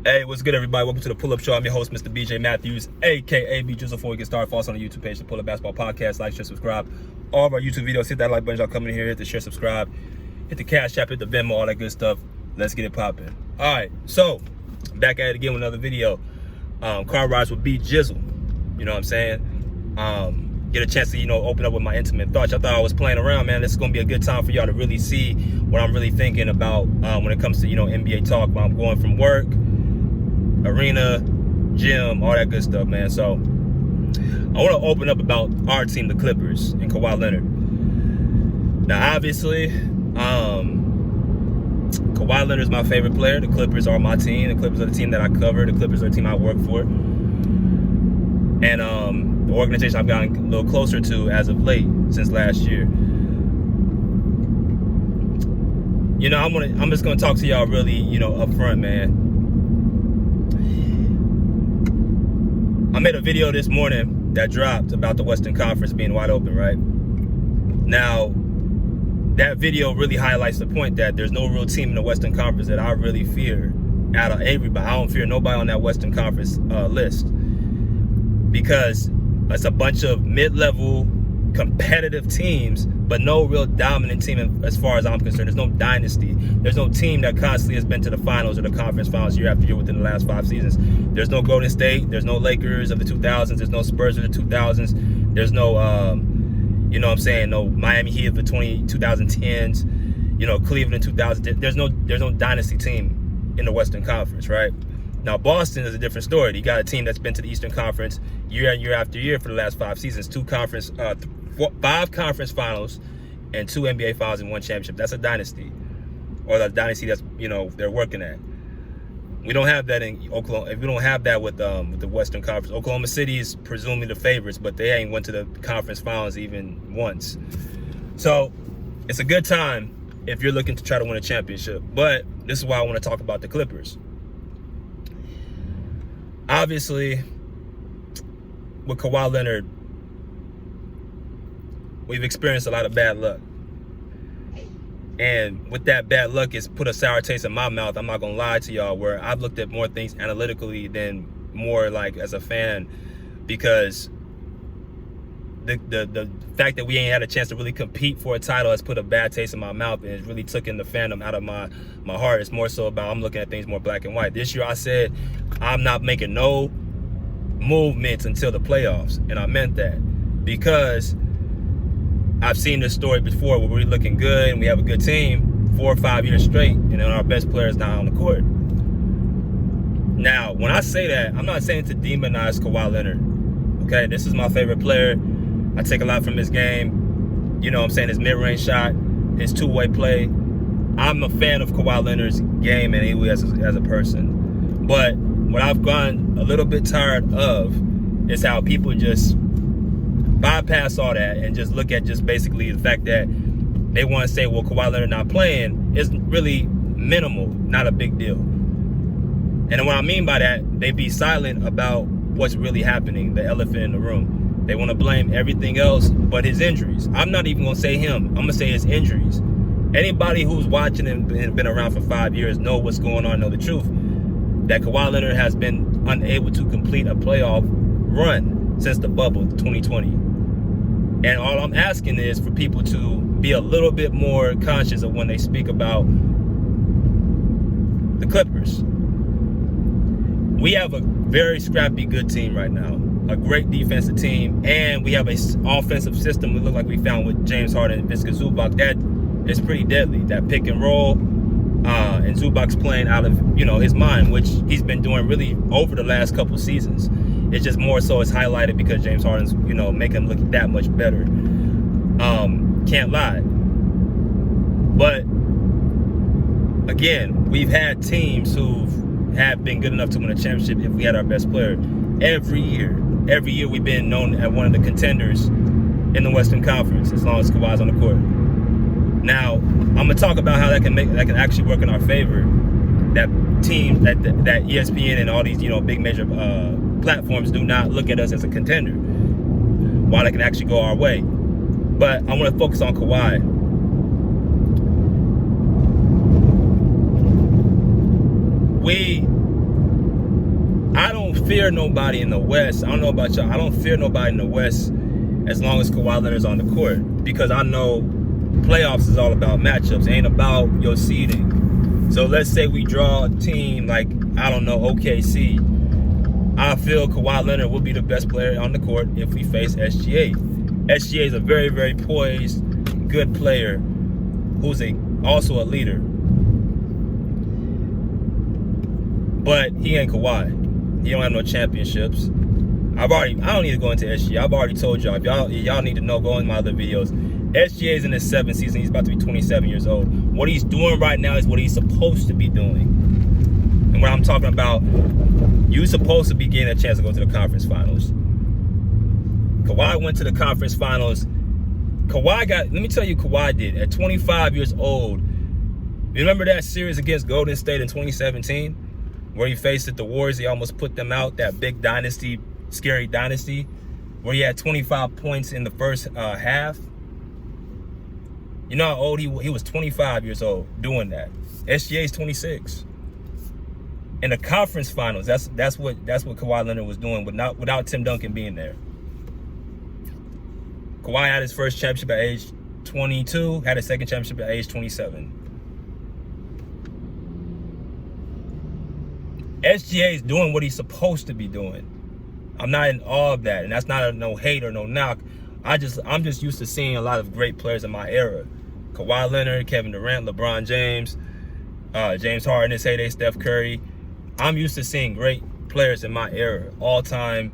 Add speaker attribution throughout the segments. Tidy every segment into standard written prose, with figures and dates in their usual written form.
Speaker 1: Hey, what's good, everybody? Welcome to the Pull Up Show. I'm your host, Mr. BJ Matthews, aka B Jizzle. Before we get started, follow us on the YouTube page, the Pull Up Basketball Podcast. Like, share, subscribe. All of our YouTube videos, hit that like button. Y'all coming in here, hit the share, subscribe, hit the Cash App, hit the Venmo, all that good stuff. Let's get it popping. All right, so back at it again with another video. Car rides with B Jizzle. You know what I'm saying? Get a chance to open up with my intimate thoughts. I thought I was playing around, man. This is gonna be a good time for y'all to really see what I'm really thinking about when it comes to NBA talk. When I'm going from work, arena, gym, all that good stuff, man. So I want to open up about our team, the Clippers, and Kawhi Leonard. Now, obviously, Kawhi Leonard is my favorite player. The Clippers are my team. The Clippers are the team that I cover. The Clippers are the team I work for. And the organization I've gotten a little closer to as of late, since last year. I'm just gonna talk to y'all really, up front, man. I made a video this morning that dropped about the Western Conference being wide open, right? Now, that video really highlights the point that there's no real team in the Western Conference that I really fear out of everybody. I don't fear nobody on that Western Conference list, because it's a bunch of mid-level competitive teams, but no real dominant team as far as I'm concerned. There's no dynasty. There's no team that constantly has been to the finals or the conference finals year after year within the last 5 seasons. There's no Golden State. There's no Lakers of the 2000s. There's no Spurs of the 2000s. There's no, no Miami Heat of the 2010s. Cleveland in 2000. There's no dynasty team in the Western Conference, right? Now, Boston is a different story. You got a team that's been to the Eastern Conference year after year for the last 5 seasons, 5 conference finals and 2 NBA finals and 1 championship. That's a dynasty, or the dynasty that's they're working at. We don't have that in Oklahoma. We don't have that with the Western Conference. Oklahoma City is presumably the favorites, but they ain't went to the conference finals even once. So it's a good time if you're looking to try to win a championship. But this is why I want to talk about the Clippers. Obviously, with Kawhi Leonard, we've experienced a lot of bad luck. And with that bad luck, it's put a sour taste in my mouth. I'm not going to lie to y'all, where I've looked at more things analytically than more like as a fan, because the fact that we ain't had a chance to really compete for a title has put a bad taste in my mouth, and it's really taken the fandom out of my heart. It's more so about I'm looking at things more black and white. This year I said I'm not making no movements until the playoffs, and I meant that, because I've seen this story before where we're looking good and we have a good team 4 or 5 years straight, and then our best player is not on the court. Now, when I say that, I'm not saying to demonize Kawhi Leonard. Okay, this is my favorite player. I take a lot from his game. His mid-range shot, his two-way play. I'm a fan of Kawhi Leonard's game and he as a person. But what I've gone a little bit tired of is how people just bypass all that and just look at just basically the fact that they want to say, well, Kawhi Leonard not playing is really minimal, not a big deal. And what I mean by that, they be silent about what's really happening, the elephant in the room. They want to blame everything else but his injuries. I'm not even going to say him. I'm going to say his injuries. Anybody who's watching and been around for 5 years know what's going on, know the truth, that Kawhi Leonard has been unable to complete a playoff run since the bubble, 2020. And all I'm asking is for people to be a little bit more conscious of when they speak about the Clippers. We have a very scrappy, good team right now. A great defensive team. And we have an offensive system we look like we found with James Harden and Visca Zubac. That is pretty deadly. That pick and roll. And Zubac's playing out of, his mind, which he's been doing really over the last couple seasons. It's just more so it's highlighted because James Harden's, making him look that much better. Can't lie. But, again, we've had teams who have been good enough to win a championship if we had our best player. Every year we've been known as one of the contenders in the Western Conference, as long as Kawhi's on the court. Now, I'm going to talk about how that can actually work in our favor. That team, that ESPN and all these, big major platforms do not look at us as a contender, while it can actually go our way. But I want to focus on Kawhi. We fear nobody in the West. I don't know about y'all. I don't fear nobody in the West as long as Kawhi Leonard's on the court, because I know playoffs is all about matchups. It ain't about your seeding. So let's say we draw a team like, I don't know, OKC. I feel Kawhi Leonard will be the best player on the court if we face SGA. SGA is a very, very poised, good player who's also a leader. But he ain't Kawhi. He don't have no championships. I don't need to go into SGA. I've already told y'all. If y'all need to know, go in my other videos. SGA is in his 7th season. He's about to be 27 years old. What he's doing right now is what he's supposed to be doing. And what I'm talking about, you're supposed to be getting a chance to go to the conference finals. Kawhi went to the conference finals. Let me tell you, Kawhi did. At 25 years old, remember that series against Golden State in 2017? Where he faced the Warriors, he almost put them out, that big dynasty, scary dynasty, where he had 25 points in the first half. You know how old he was? 25 years old doing that. SGA's 26. In the conference finals, that's what Kawhi Leonard was doing without Tim Duncan being there. Kawhi had his first championship at age 22, had his second championship at age 27. SGA is doing what he's supposed to be doing. I'm not in awe of that, and that's not no hate or no knock. I'm just used to seeing a lot of great players in my era. Kawhi Leonard, Kevin Durant, LeBron James, James Harden, his heyday, Steph Curry. I'm used to seeing great players in my era, all-time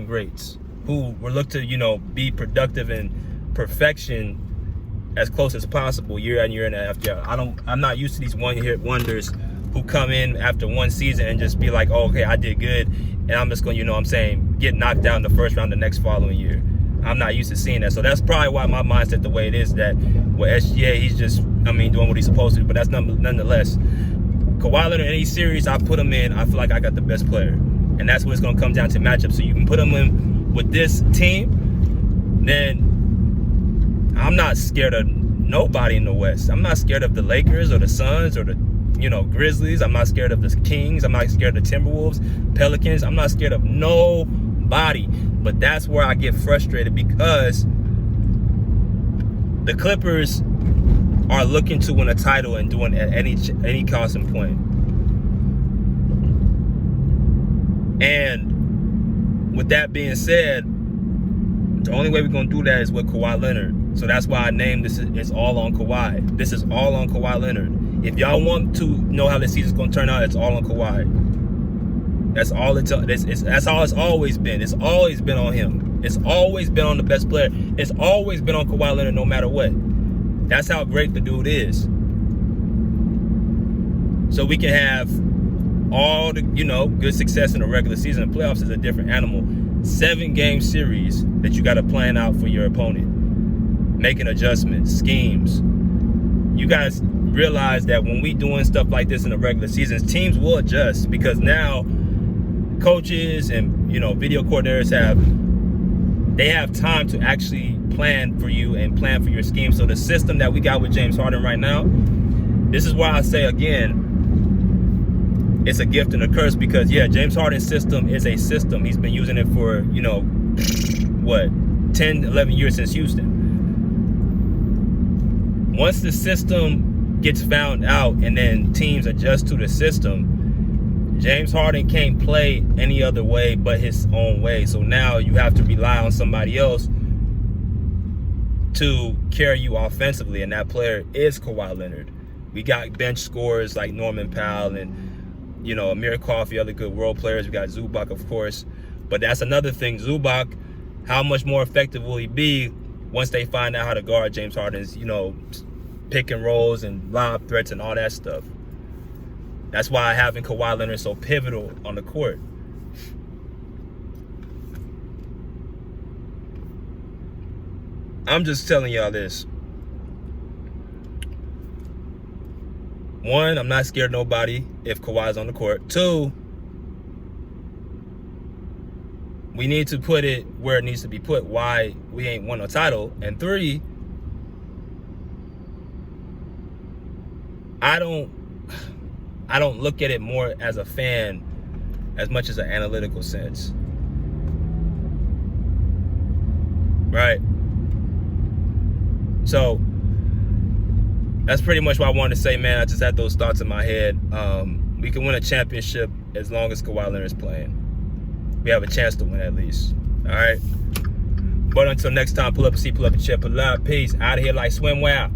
Speaker 1: greats who were looked to, be productive and perfection as close as possible year on year and after year. I'm not used to these one-hit wonders who come in after one season and just be like, oh, okay, I did good, and I'm just going to, get knocked out in the first round the next following year. I'm not used to seeing that. So that's probably why my mindset the way it is, that with SGA, he's just, doing what he's supposed to do. But that's nonetheless. Kawhi Leonard, in any series I put him in, I feel like I got the best player. And that's what it's going to come down to, matchup. So you can put him in with this team, then I'm not scared of nobody in the West. I'm not scared of the Lakers or the Suns or the Grizzlies. I'm not scared of the Kings. I'm not scared of the Timberwolves, Pelicans. I'm not scared of nobody. But that's where I get frustrated, because the Clippers are looking to win a title and doing at any cost and point. And with that being said, the only way we're going to do that is with Kawhi Leonard. So that's why I named this, it's all on Kawhi. This is all on Kawhi Leonard. If y'all want to know how the season's going to turn out, it's all on Kawhi. That's all that's all it's always been. It's always been on him. It's always been on the best player. It's always been on Kawhi Leonard no matter what. That's how great the dude is. So we can have all the, good success in the regular season. The playoffs is a different animal. 7-game series that you got to plan out for your opponent. Making adjustments, schemes. You guys realize that when we doing stuff like this in the regular seasons, teams will adjust, because now coaches and video coordinators have time to actually plan for you and plan for your scheme. So the system that we got with James Harden right now, this is why I say again, it's a gift and a curse, because James Harden's system is a system. He's been using it for 10, 11 years since Houston. Once the system gets found out and then teams adjust to the system, James Harden can't play any other way but his own way. So now you have to rely on somebody else to carry you offensively, and that player is Kawhi Leonard. We got bench scorers like Norman Powell and Amir Coffey, other good role players. We got Zubac, of course. But that's another thing. Zubac, how much more effective will he be once they find out how to guard James Harden's, pick and rolls and lob threats and all that stuff? That's why having Kawhi Leonard so pivotal on the court. I'm just telling y'all this. One, I'm not scared of nobody if Kawhi's on the court. Two, we need to put it where it needs to be put, why we ain't won a title. And three, I don't look at it more as a fan as much as an analytical sense. Right? So that's pretty much what I wanted to say, man. I just had those thoughts in my head. We can win a championship as long as Kawhi Leonard is playing. We have a chance to win at least. All right? But until next time, pull up a seat, pull up a chair, pull up. Peace. Out of here like swimwear.